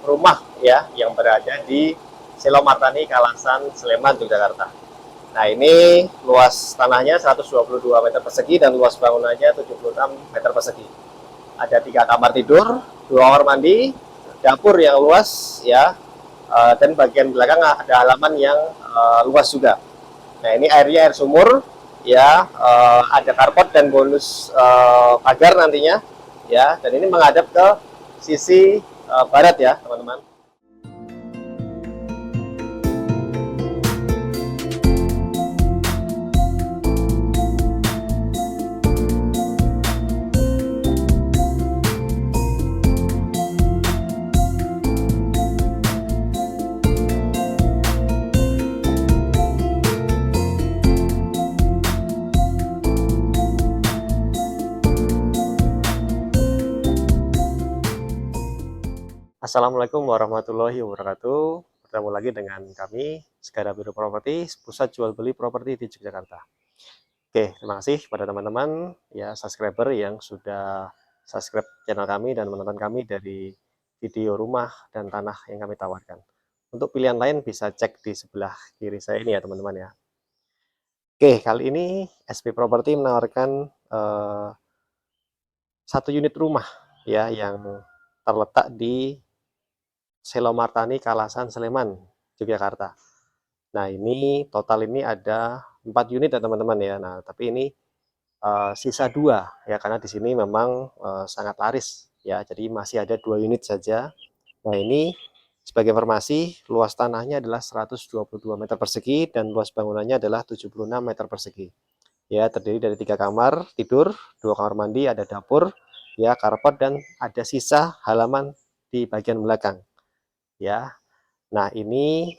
rumah ya yang berada di Selomartani, Kalasan, Sleman, Yogyakarta. Nah, ini luas tanahnya 122 meter persegi dan luas bangunannya 76 meter persegi. Ada 3 kamar tidur, 2 kamar mandi, dapur yang luas ya, dan bagian belakang ada halaman yang luas juga. Nah, ini airnya air sumur ya, ada carport dan bonus pagar nantinya ya, dan ini menghadap ke sisi barat ya teman-teman. Assalamualaikum warahmatullahi wabarakatuh. Bertemu lagi dengan kami, Sekada Biro Properti, pusat jual beli properti di Yogyakarta. Oke, terima kasih pada teman-teman ya subscriber yang sudah subscribe channel kami dan menonton kami dari video rumah dan tanah yang kami tawarkan. Untuk pilihan lain bisa cek di sebelah kiri saya ini ya teman-teman ya. Oke, kali ini SP Property menawarkan satu unit rumah ya yang terletak di Selomartani, Kalasan, Sleman, Yogyakarta. Nah, ini total ini ada 4 unit ya teman-teman ya. Nah, tapi ini sisa 2 ya, karena di sini memang sangat laris ya. Jadi masih ada 2 unit saja. Nah, ini sebagai informasi, luas tanahnya adalah 122 meter persegi dan luas bangunannya adalah 76 meter persegi. Ya, terdiri dari 3 kamar tidur, 2 kamar mandi, ada dapur, ya, carport dan ada sisa halaman di bagian belakang. Ya, nah ini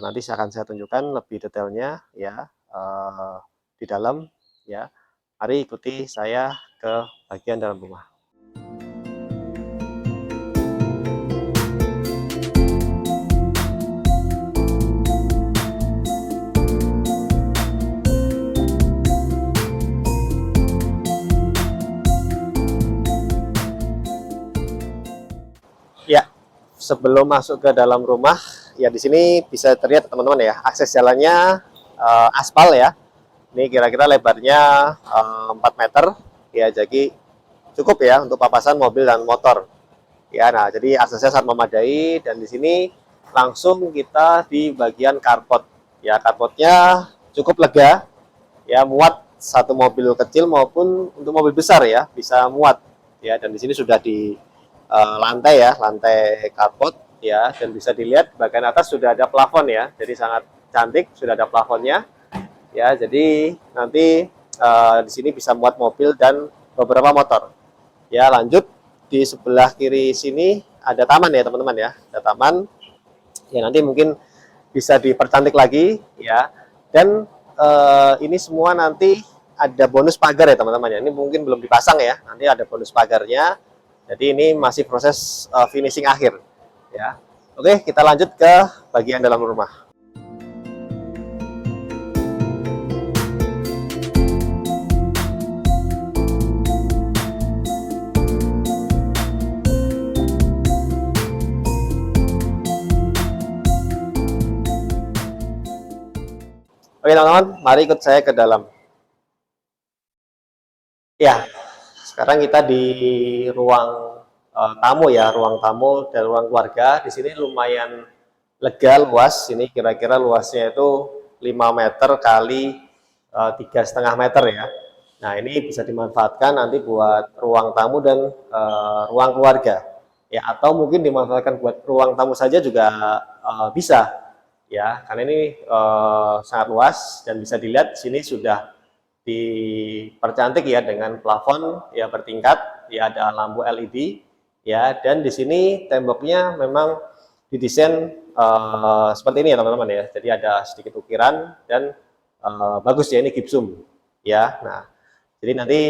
nanti akan saya tunjukkan lebih detailnya ya di dalam ya. Mari ikuti saya ke bagian dalam rumah. Ya, sebelum masuk ke dalam rumah, ya di sini bisa terlihat teman-teman ya, akses jalannya aspal ya. Ini kira-kira lebarnya 4 meter ya, jadi cukup ya untuk papasan mobil dan motor. Ya, nah jadi aksesnya sangat memadai dan di sini langsung kita di bagian carport. Ya, carportnya cukup lega ya, muat satu mobil kecil maupun untuk mobil besar ya, bisa muat ya. Dan di sini sudah di lantai ya, lantai carport ya, dan bisa dilihat bagian atas sudah ada plafon ya, jadi sangat cantik, sudah ada plafonnya ya. Jadi nanti di sini bisa muat mobil dan beberapa motor ya. Lanjut di sebelah kiri sini ada taman ya teman-teman ya, ada taman ya, nanti mungkin bisa dipercantik lagi ya. Dan ini semua nanti ada bonus pagar ya teman-teman ya, ini mungkin belum dipasang ya, nanti ada bonus pagarnya. Jadi ini masih proses finishing akhir ya. Oke, kita lanjut ke bagian dalam rumah. Oke teman-teman, mari ikut saya ke dalam. Ya, sekarang kita di ruang tamu ya, ruang tamu dan ruang keluarga. Di sini lumayan lega, luas. Ini kira-kira luasnya itu 5 meter kali 3,5 meter ya. Nah, ini bisa dimanfaatkan nanti buat ruang tamu dan ruang keluarga. Ya, atau mungkin dimanfaatkan buat ruang tamu saja juga bisa. Ya, karena ini sangat luas dan bisa dilihat sini sudah dipercantik ya dengan plafon ya bertingkat, ya ada lampu LED ya, dan di sini temboknya memang didesain seperti ini ya teman-teman ya. Jadi ada sedikit ukiran dan bagus ya, ini gipsum ya. Nah, jadi nanti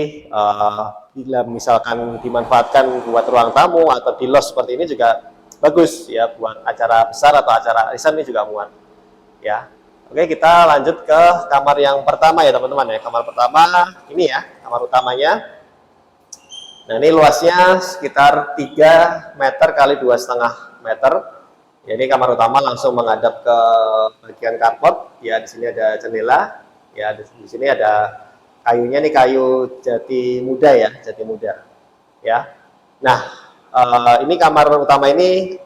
bila misalkan dimanfaatkan buat ruang tamu atau di los seperti ini juga bagus ya, buat acara besar atau acara arisan ini juga muat ya. Oke, kita lanjut ke kamar yang pertama ya teman-teman ya. Kamar pertama ini ya, kamar utamanya. Nah, ini luasnya sekitar 3 meter kali 2,5 meter. Ya, ini kamar utama langsung menghadap ke bagian carport. Ya, di sini ada jendela. Ya, di sini ada kayunya nih, kayu jati muda ya, jati muda. Ya. Nah, ini kamar utama ini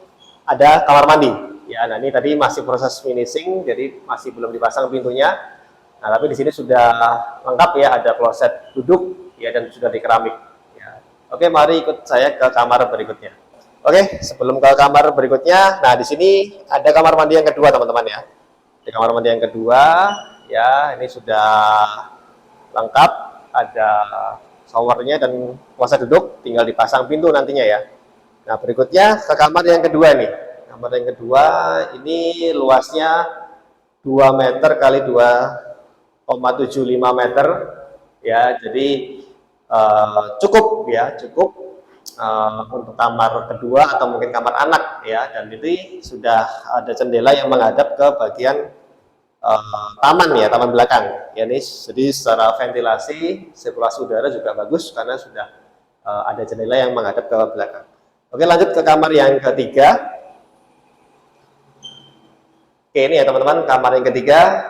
ada kamar mandi. Ya, nah ini tadi masih proses finishing, jadi masih belum dipasang pintunya. Nah, tapi di sini sudah lengkap ya, ada kloset duduk ya dan sudah dikeramik. Ya. Oke, mari ikut saya ke kamar berikutnya. Oke, sebelum ke kamar berikutnya, nah di sini ada kamar mandi yang kedua teman-teman ya. Di kamar mandi yang kedua, ya ini sudah lengkap, ada showernya dan kloset duduk, tinggal dipasang pintu nantinya ya. Nah berikutnya ke kamar yang kedua nih. Kamar yang kedua ini luasnya 2 meter kali 2,75 meter ya, jadi cukup ya, cukup untuk kamar kedua atau mungkin kamar anak ya, dan ini sudah ada jendela yang menghadap ke bagian taman ya, taman belakang ya. Ini jadi secara ventilasi sirkulasi udara juga bagus karena sudah ada jendela yang menghadap ke belakang. Oke, lanjut ke kamar yang ketiga. Oke, ini ya teman-teman, kamar yang ketiga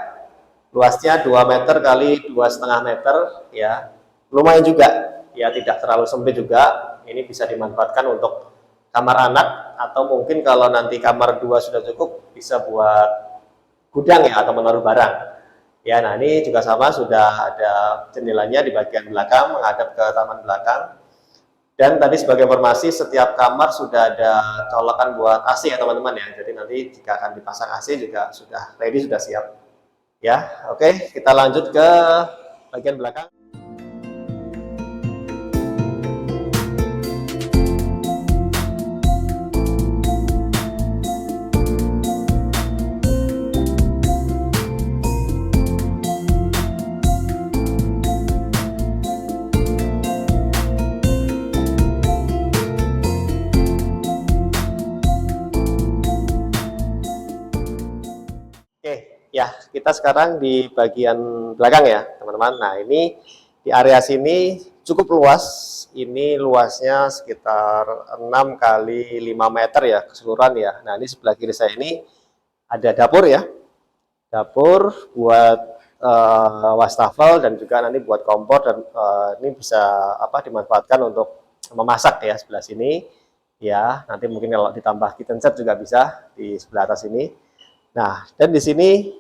luasnya 2 meter kali 2,5 meter ya, lumayan juga ya, tidak terlalu sempit juga. Ini bisa dimanfaatkan untuk kamar anak, atau mungkin kalau nanti kamar 2 sudah cukup bisa buat gudang ya, atau menaruh barang ya. Nah ini juga sama, sudah ada jendelanya di bagian belakang menghadap ke taman belakang. Dan tadi sebagai informasi, setiap kamar sudah ada colokan buat AC ya teman-teman ya. Jadi nanti jika akan dipasang AC juga sudah ready, sudah siap ya. Oke, kita lanjut ke bagian belakang. Oke, ya kita sekarang di bagian belakang ya teman-teman. Nah ini di area sini cukup luas. Ini luasnya sekitar 6 kali 5 meter ya keseluruhan ya. Nah ini sebelah kiri saya ini ada dapur ya. Dapur buat wastafel dan juga nanti buat kompor, dan ini bisa dimanfaatkan untuk memasak ya sebelah sini ya. Nanti mungkin kalau ditambah kitchen set juga bisa di sebelah atas ini. Nah, dan di sini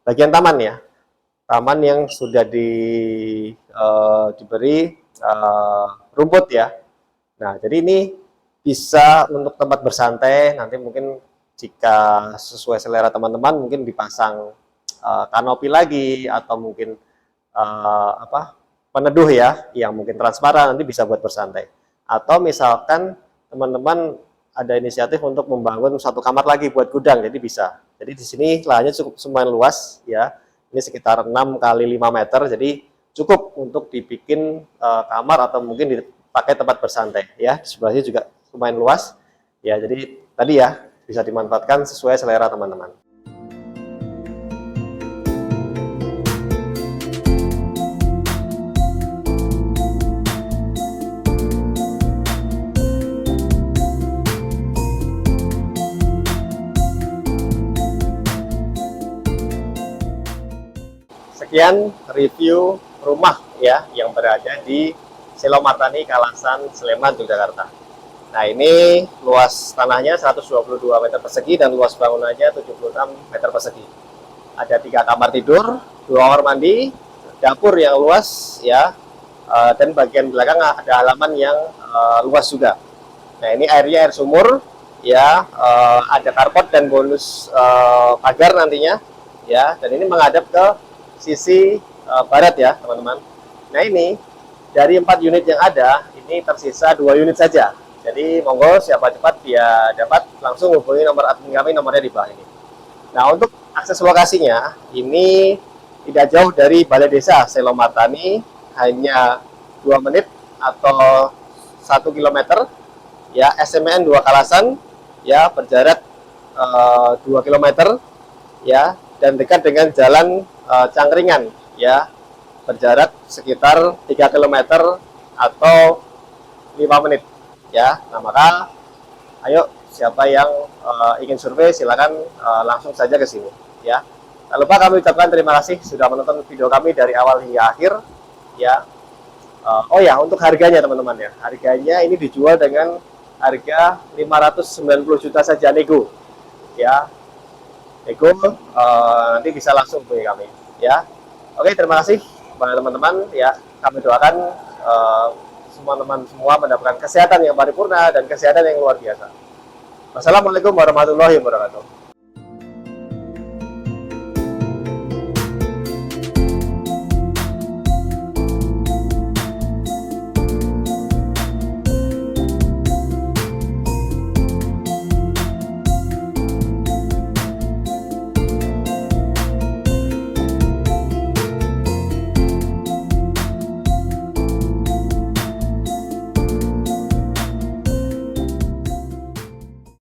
bagian taman ya, taman yang sudah diberi rumput ya. Nah, jadi ini bisa untuk tempat bersantai. Nanti mungkin jika sesuai selera teman-teman, mungkin dipasang kanopi lagi, atau mungkin peneduh ya, yang mungkin transparan, nanti bisa buat bersantai. Atau misalkan teman-teman ada inisiatif untuk membangun satu kamar lagi buat gudang, jadi bisa. Jadi di sini lahannya cukup lumayan luas ya. Ini sekitar 6 kali 5 meter, jadi cukup untuk dibikin kamar atau mungkin dipakai tempat bersantai ya. Di sebelahnya juga lumayan luas ya. Jadi tadi ya, bisa dimanfaatkan sesuai selera teman-teman. Sekian review rumah ya yang berada di Selomartani, Kalasan, Sleman, Yogyakarta. Nah ini luas tanahnya 122 meter persegi dan luas bangunannya 76 meter persegi. Ada 3 kamar tidur, 2 kamar mandi, dapur yang luas ya, dan bagian belakang ada halaman yang luas juga. Nah ini airnya air sumur ya, ada carport dan bonus pagar nantinya ya, dan ini menghadap ke sisi barat ya teman-teman. Nah ini dari 4 unit yang ada, ini tersisa 2 unit saja. Jadi monggo siapa cepat dia dapat, langsung hubungi nomor admin kami, nomornya di bawah ini. Nah untuk akses lokasinya, ini tidak jauh dari Balai Desa Selomartani, hanya 2 menit atau 1 kilometer ya. SMN 2 Kalasan ya, berjarak 2 kilometer ya, dan dekat dengan jalan Cangkringan ya, berjarak sekitar 3 km atau 5 menit ya. Nah maka ayo siapa yang ingin survei silakan langsung saja ke sini ya. Tak lupa kami ucapkan terima kasih sudah menonton video kami dari awal hingga akhir ya. Oh ya, untuk harganya teman-teman ya, harganya ini dijual dengan harga 590 juta saja nego ya. Nego nanti bisa langsung hubungi kami ya. Oke, terima kasih kepada teman-teman ya. Kami doakan semua teman semua mendapatkan kesehatan yang paripurna dan kesehatan yang luar biasa. Wassalamualaikum warahmatullahi wabarakatuh.